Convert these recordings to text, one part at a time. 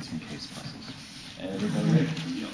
some case classes. Everybody ready? Yeah.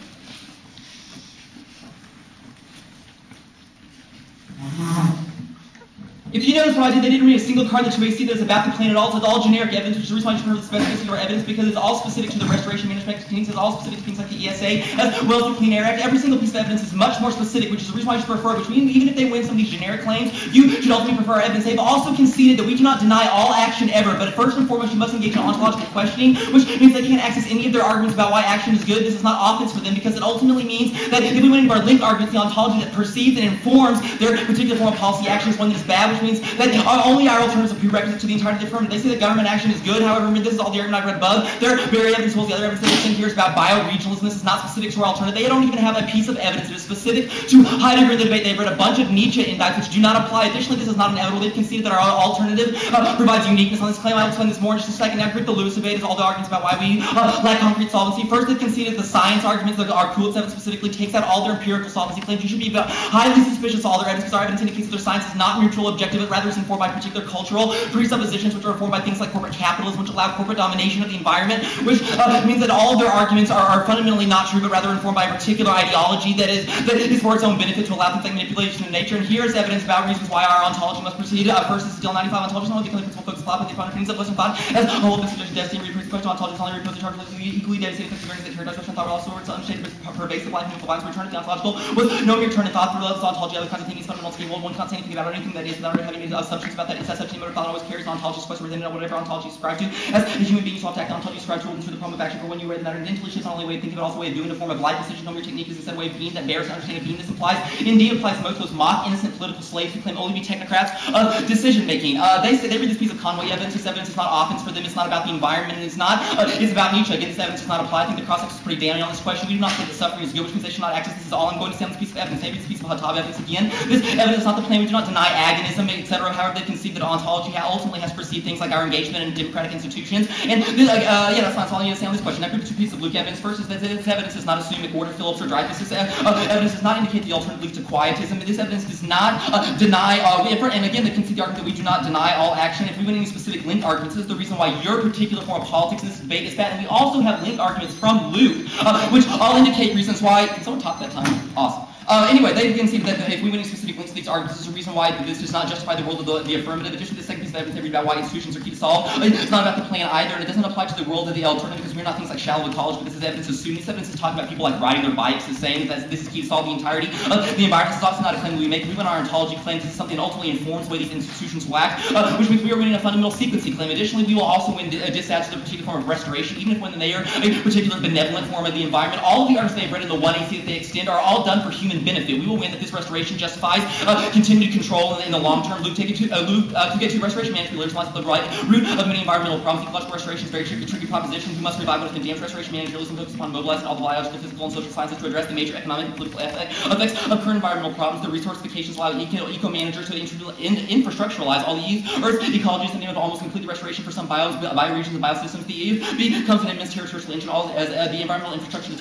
If you notice what I did, they didn't read a single card in the 2AC that is about the plan at all. So it's all generic evidence, which is the reason why I prefer the specificity of our evidence, because it's all specific to the restoration management techniques, it's all specific to things like the ESA, as well as the Clean Air Act. Every single piece of evidence is much more specific, which is the reason why I should prefer it, which means even if they win some of these generic claims, you should ultimately prefer our evidence. They've also conceded that we cannot deny all action ever, but first and foremost, you must engage in ontological questioning, which means they can't access any of their arguments about why action is good. This is not offense for them, because it ultimately means that if we win any of our linked arguments, the ontology that perceives and informs their particular form of policy action is one that is bad, which means that only our alternatives are prerequisite to the entirety of the affirmative. They say that government action is good, however, this is all the argument I've read above. Their very evidence, well, the other evidence they think here is about bioregionalism. This is not specific to our alternative. They don't even have a piece of evidence that is specific to Heidegger in the debate. They've read a bunch of Nietzsche indices which do not apply. Additionally, this is not inevitable. They've conceded that our alternative provides uniqueness on this claim. I'll explain this more in just a second. Now, the Lewis debate is all the arguments about why we lack concrete solvency. First, they've conceded the science arguments, that our Coolidge evidence specifically takes out all their empirical solvency claims. You should be highly suspicious of all their evidence, because our evidence indicates that their science is not neutral, objective, but rather is informed by particular cultural presuppositions, which are informed by things like corporate capitalism, which allow corporate domination of the environment, which means that all of their arguments are fundamentally not true, but rather informed by a particular ideology that is for its own benefit to allow things like manipulation of nature. And here's evidence about reasons why our ontology must proceed. First is Steel 95 ontology, not only because the principal focus plot, but the opponent of Western thought as a whole of the suggestion destiny, reproduce question ontology, only repose the charge of equally devastating effects of variance that characterize Western thought, but also words unshaded pervasive life and lines return to the ontological was no mere turn in thought through ontology, other kinds of things, fundamental scheme. One can't say anything about anything that is without having any assumptions about that. It's that such a thought always carries an ontologist quest within it, whatever ontology you subscribe to. As a human being, you have to act on ontology subscribe to through the problem of action. For when you read the matter, intelligence is not only a way of thinking, but also a way of doing, a form of life decision. No mere technique is instead a way of being that bears to understand a being. This implies, indeed applies to most of those mock innocent political slaves who claim only to be technocrats of decision making. They say they read this piece of Conway evidence. This evidence is not offense for them. It's not about the environment, and it's not. It's about Nietzsche. Again, this evidence does not apply. I think the cross-section is pretty damning on this question. We do not say that suffering is good, which means they should not access. This is all I'm going to say on this piece of evidence. They read this piece of Hatab evidence again. This evidence is not the claim. We do not deny agonism, etc. However, they concede that ontology ultimately has perceived things like our engagement in democratic institutions. And yeah, that's not all I need to say on this question. That group of two pieces of Luke evidence. First is that this evidence does not assume McWhorter, Phillips, or Dreyfus. This evidence does not indicate the alternative leads to quietism. This evidence does not deny, and again, they concede the argument that we do not deny all action. If we win any specific linked arguments, this is the reason why your particular form of politics in this debate is bad. And we also have linked arguments from Luke, which all indicate reasons why. Can someone talk that time? Awesome. Anyway, they concede that if we win any specific links to these arguments, this is a reason why this does not justify the world of the affirmative. Additionally, the second piece of evidence they read about why institutions are key to solve. It's not about the plan either, and it doesn't apply to the world of the alternative, because we're not things like shallow college, but this is evidence of students. This evidence is talking about people like riding their bikes, is saying that this is key to solve the entirety of the environment. This is also not a claim we make. We win our ontology claims. This is something that ultimately informs the way these institutions will act, which means we are winning a fundamental sequencing claim. Additionally, we will also win a disadvantage to the particular form of restoration, even if when they are a particular benevolent form of the environment. All of the arguments they've read in the 1AC that they extend are all done for human benefit. We will win that this restoration justifies continued control in the long term. Luke, to get to restoration management, lives lies at the right root of many environmental problems. Ecological restoration is a very tricky proposition. We must revive what has been damaged. Restoration management focuses upon mobilizing all the biological, physical, and social sciences to address the major economic and political effects of current environmental problems. The resourcifications allow eco-managers to infrastructuralize all these Earth ecologies and to almost complete the restoration for some bioregions and biosystems. The becomes an immense territorial engine as the environmental infrastructure, the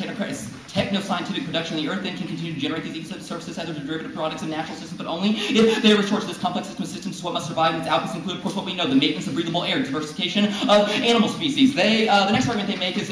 techno-scientific production of the Earth then can continue to generate these ecosystem services as derivative products of natural systems, but only if they are restored to this complex system of systems. What must survive, and its outputs include, of course, what we know: the maintenance of breathable air, diversification of animal species. The next argument they make is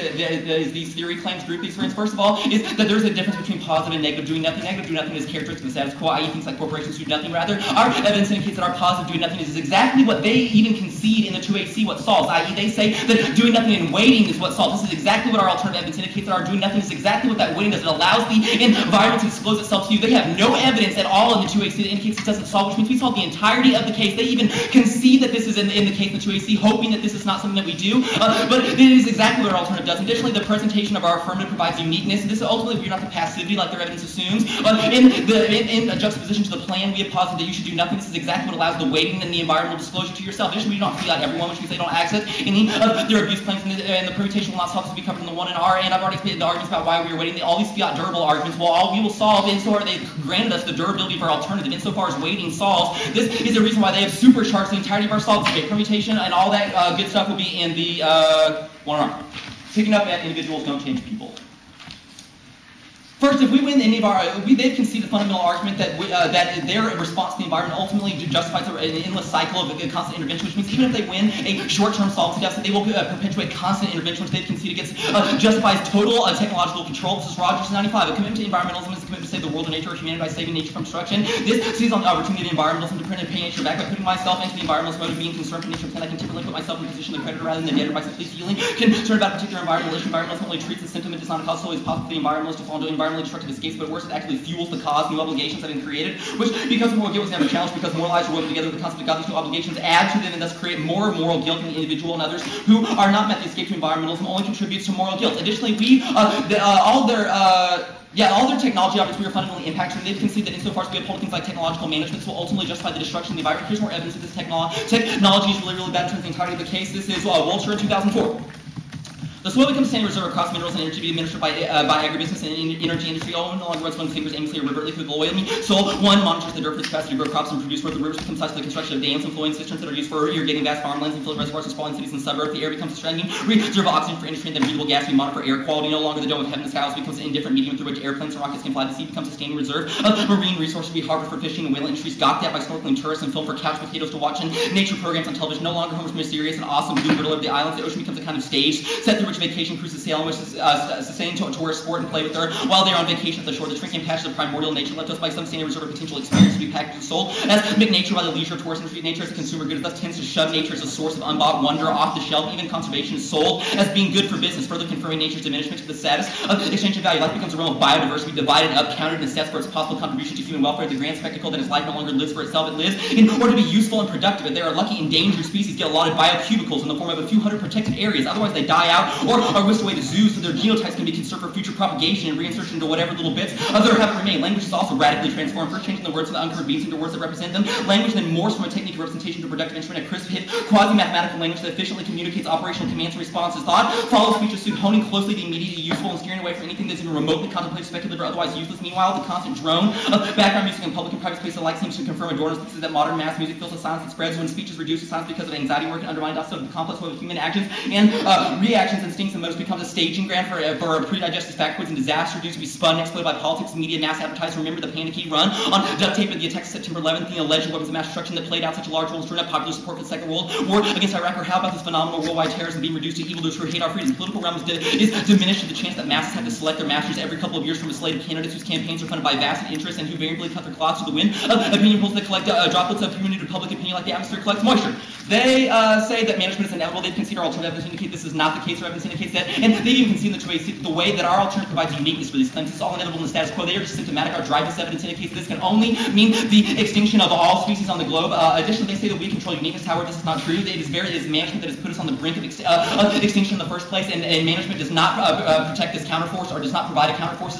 these theory claims, group these friends. First of all, is that there's a difference between positive and negative doing nothing. Negative doing nothing is characteristic of the status quo, i.e. things like corporations do nothing. Rather, our evidence indicates that our positive doing nothing is exactly what they even concede in the 2AC what solves, i.e. they say that doing nothing and waiting is what solves. This is exactly what our alternative evidence indicates, that our doing nothing is exactly what that waiting does. It allows the environment to disclose itself to you. They have no evidence at all in the 2AC that indicates it doesn't solve, which means we solve the entirety of the case. They even concede that this is in the case in the 2AC, hoping that this is not something that we do, but it is exactly what our alternative does. Additionally, the presentation of our affirmative provides uniqueness. This ultimately, we're not the passivity like their evidence assumes. In a juxtaposition to the plan, we have posited that you should do nothing. This is exactly what allows the waiting and the environmental disclosure to yourself. Additionally, we do not feel out everyone, which means they don't access any of their abuse claims, and the permutation will not solve. This will be covered in the 1 and R. And I've already explained the arguments about why we are waiting. All these fiat durable arguments, well, all we will solve insofar they granted us the durability of our alternative. Insofar as waiting solves, this is the reason why they have supercharged the entirety of our solves. Okay, permutation and all that good stuff will be in the 1 R. Picking up at individuals don't change people. First, if we win any of our, they've conceded the fundamental argument that that their response to the environment ultimately justifies an endless cycle of constant intervention, which means even if they win a short-term solvency deficit, they will perpetuate constant intervention, which they've conceded justifies total technological control. This is Rogers 95. A commitment to environmentalism is a commitment to save the world and nature or humanity by saving nature from destruction. This sees on the opportunity of environmentalism to print and pay nature back by putting myself into the environmentalist mode of being concerned for nature, pretend I can temporarily put myself in the position of the predator rather than the debtor by simply feeling concerned about a particular environmental issue. Environmentalism only treats the symptom, it does not cause solely as possible for the environmentalist to fall into environmentally destructive escapes, but worse, it actually fuels the cause, new obligations that have been created, which, because moral guilt was never challenged, because moral lives are woven together with the concept of God, these new obligations add to them and thus create more moral guilt in the individual and others who are not met. The escape to environmentalism only contributes to moral guilt. Additionally, all their technology objects we are fundamentally impacted, and they've conceded that insofar as we uphold things like technological management, this will ultimately justify the destruction of the environment. Here's more evidence that this technology is really, really bad in terms of the entirety of the case. This is Walter in 2004. The soil becomes a standing reserve across minerals and energy to be administered by agribusiness and energy industry. All no longer runs one's fingers aimlessly or deliberately through the oil. Soil 1 monitors the dirt for its capacity to grow crops and produce worth. The rivers become such for the construction of dams and flowing cisterns that are used for irrigating vast farmlands and filled reservoirs and sprawling cities and suburbs. The air becomes a strangling reserve of oxygen for industry and then breathable gas we monitor for air quality. No longer the dome of heaven and skies becomes an indifferent medium through which airplanes and rockets can fly. The sea becomes a standing reserve of marine resources to be harbored for fishing and whale industries, gawked at by snorkeling tourists and filmed for couch potatoes to watch in nature programs on television. No longer Homer's mysterious and awesome blue riddle of the islands. The ocean becomes a kind of stage set through which vacation cruises sail, which is sustained tourists sport and play with her while they're on vacation at the shore. The shrinking patches of primordial nature left us by some standing reserve of potential experience to be packaged and sold as McNature by the leisure tourist industry. Nature as a consumer good thus tends to shove nature as a source of unbought wonder off the shelf. Even conservation is sold as being good for business, further confirming nature's diminishment to the status of exchange of value. Life becomes a realm of biodiversity, divided up, counted, and assessed for its possible contribution to human welfare. The grand spectacle that is life no longer lives for itself, it lives in order to be useful and productive. And there are lucky endangered species get allotted biocubicles in the form of a few hundred protected areas. Otherwise they die out or are whisked away to zoos so their genotypes can be conserved for future propagation and reinsertion into whatever little bits of their habit remain. Language is also radically transformed, first changing the words from the uncovered beams into words that represent them. Language then morphs from a technique of representation to a productive instrument, a crisp hit, quasi-mathematical language that efficiently communicates operational commands and responses. Thought follows speech as soon, honing closely the immediately useful and steering away from anything that's even remotely contemplated, speculative, or otherwise useless. Meanwhile, the constant drone of background music in public and private space alike seems to confirm Adorno's thesis that modern mass music fills the silence that spreads when speech is reduced to silence because of anxiety work and undermined also the complex web of human actions and reactions, instincts, and motives becomes a staging ground for pre-digested factoids and disaster due to be spun and exploited by politics, media, mass advertising. Remember the panicky run on duct tape of the attacks of September 11th, the alleged weapons of mass destruction that played out such a large role in stirring up popular support for the Second World War against Iraq? Or how about this phenomenal worldwide terrorism being reduced to evildoers who hate our freedoms? The political realm is diminished to the chance that masses have to select their masters every couple of years from a slate of candidates whose campaigns are funded by vast interests and who variably cut their cloths to the wind of opinion polls that collect droplets of human-neutral public opinion like the atmosphere collects moisture. They say that management is inevitable. They've considered alternative evidence to indicate this is not the case, or evidence indicates that, and they even concede the way that our alternative provides uniqueness for these claims. It's all inevitable in the status quo. They are just symptomatic. Our driving evidence indicates that this can only mean the extinction of all species on the globe. Additionally, they say that we control uniqueness. However, this is not true. It is management that has put us on the brink of extinction in the first place, and management does not protect this counterforce or does not provide a counterforce.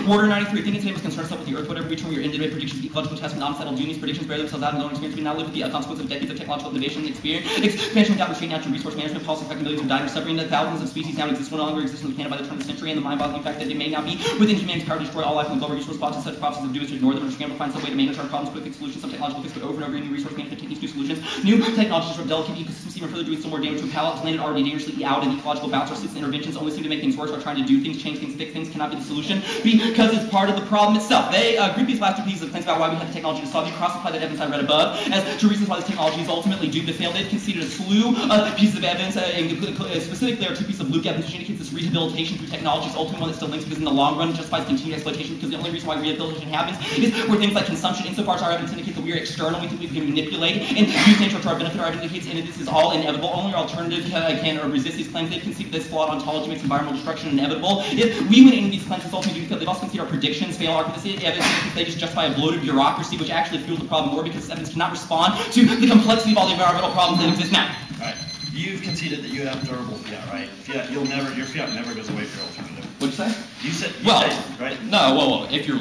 Warder 93, thinking today must concern itself with the earth, whatever we turn we are in predictions of ecological tests and non-settled unions. Predictions bear themselves out in their own experience. We now live with the consequence of decades of technological innovation and experience. Expansion without restraint, natural resource management policies affecting millions of dying or suffering. That thousands of species now exist no longer exist on the planet by the turn of the century, and the mind-boggling fact that it may now be within humanity's power to destroy all life on the global resource plots and such processes of doing to ignore them or scramble to find some way to manage our problems, quick fix solutions, some technological fix, but over and over again, new resource management techniques, new solutions, new technologies disrupt delicate ecosystems, even further doing some more damage to a planet already dangerously out in ecological balance. Our system interventions only seem to make things worse. Our trying to do things, change things, fix things cannot be the solution because it's part of the problem itself. They group these last two pieces of claims about why we have the technology to solve. You cross-apply that evidence I read above as to reasons why this technology is ultimately doomed to fail. They've conceded a slew of pieces of evidence, specifically there are two pieces of Luke evidence which indicates this rehabilitation through technology is ultimately one that still links because in the long run it justifies continued exploitation, because the only reason why rehabilitation happens is where things like consumption, insofar as our evidence indicates that we are external, we think we can manipulate and use nature to our benefit. Our evidence indicates, and this is all inevitable. Only our alternative can resist these claims. They've conceded this flawed ontology makes environmental destruction inevitable. If we win any of these claims, it's ultimately because they've also conceded our predictions fail. Our evidence indicates they just justify a bloated bureaucracy, which actually fuels the problem more because this evidence cannot respond to the complexity of all the environmental problems that exist now. Right. You've conceded that you have durable fiat, right? Fiat, your fiat never goes away for your alternative. What'd you say? You said, right? No, well, if you're,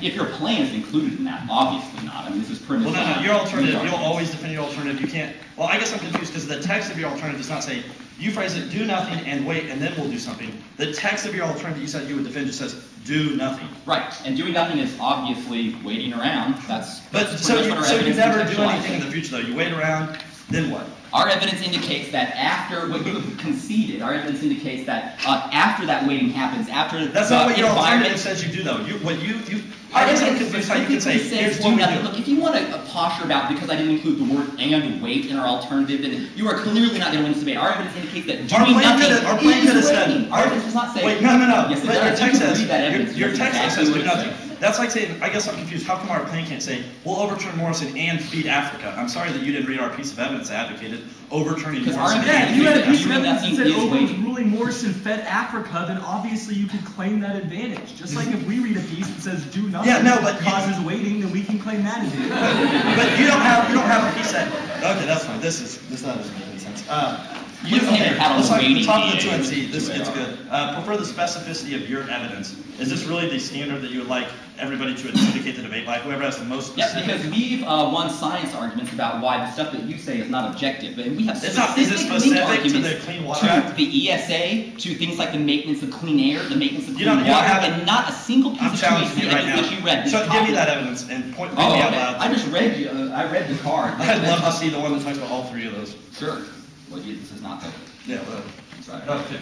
if your plan is included in that, obviously not. I mean, this is pretty. Well, no, your alternative, you'll always defend your alternative. You can't, well, I guess I'm confused because the text of your alternative does not say, you phrase it, do nothing and wait and then we'll do something. The text of your alternative you said you would defend just says, do nothing. Right, and doing nothing is obviously waiting around. So you never do anything in the future though. You wait around, then what? Our evidence indicates that after what you have conceded, our evidence indicates that after that weighting happens, after That's not what your alternative says you do, though. I guess I'm confused how you can say, here's what we do. Look, if you want to posture about because I didn't include the word and weight in our alternative, then you are clearly not going to win this debate. Our evidence indicates that doing nothing is weighting. Our evidence does not say. Wait, no. Yes, But your text says, your text says do nothing. That's like saying, I guess I'm confused. How come our plan can't say, we'll overturn Morrison and feed Africa? I'm sorry that you didn't read our piece of evidence that advocated overturning Morrison. Yeah, you had a piece of evidence that said overruling Morrison fed Africa, then obviously you can claim that advantage. Just like if we read a piece that says do nothing, causes weighting, then we can claim that advantage. But you don't have a piece that. Okay, that's fine. This not doesn't make any sense. Let's talk about the 2NC. This gets good. Prefer the specificity of your evidence. Is this really the standard that you would like everybody to indicate the debate by? Whoever has the most specific? Yeah, because we've won science arguments about why the stuff that you say is not objective, but we have is it specific to the Clean Water Act? To the ESA, to things like the maintenance of clean air, the maintenance of clean water, and not a single piece of evidence that you read. So give me that evidence and point me out loud. I just read you. I read the card. I'd love to see the one that talks about all three of those. Sure. Well, this is not that. Yeah, well. Sorry. Okay.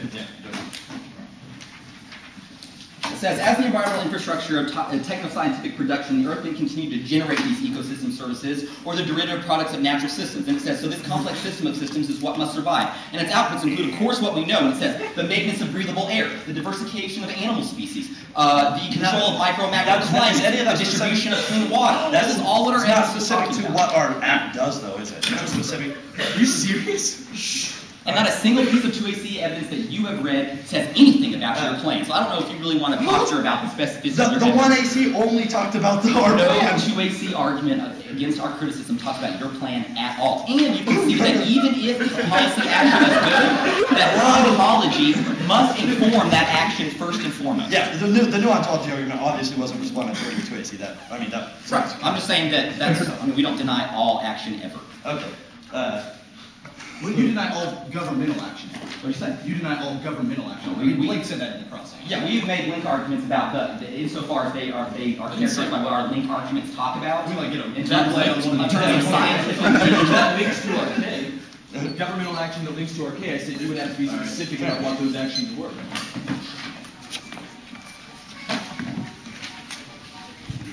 It says, as the environmental infrastructure of techno-scientific production, the Earth may continue to generate these ecosystem services or the derivative products of natural systems. And it says, so this complex system of systems is what must survive. And its outputs include, of course, what we know. And it says, the maintenance of breathable air, the diversification of animal species, the control of micro macro climates, the distribution of clean water. That is all what our evidence is specific to what our act does, though, is it? It's specific. Are you serious? Shh. And not a single piece of 2AC evidence that you have read says anything about your plan. So I don't know if you really want to posture about the specificity of your The 1AC only talked about our plan. No 2AC argument against our criticism talks about your plan at all. And you can see that even if the policy action is good, that ontology must inform that action first and foremost. Yeah, the new ontology argument obviously wasn't responding to 2AC. Right. I'm just saying that we don't deny all action ever. Okay. Well, you deny all governmental action. What are you saying? You deny all governmental action. Blake said that in the crossing. Yeah, we've made link arguments about insofar as they are characterized by what our link arguments talk about. We like get in terms of scientific. That links to our K. Governmental action that links to our K. I said you would have to be specific about what those actions were.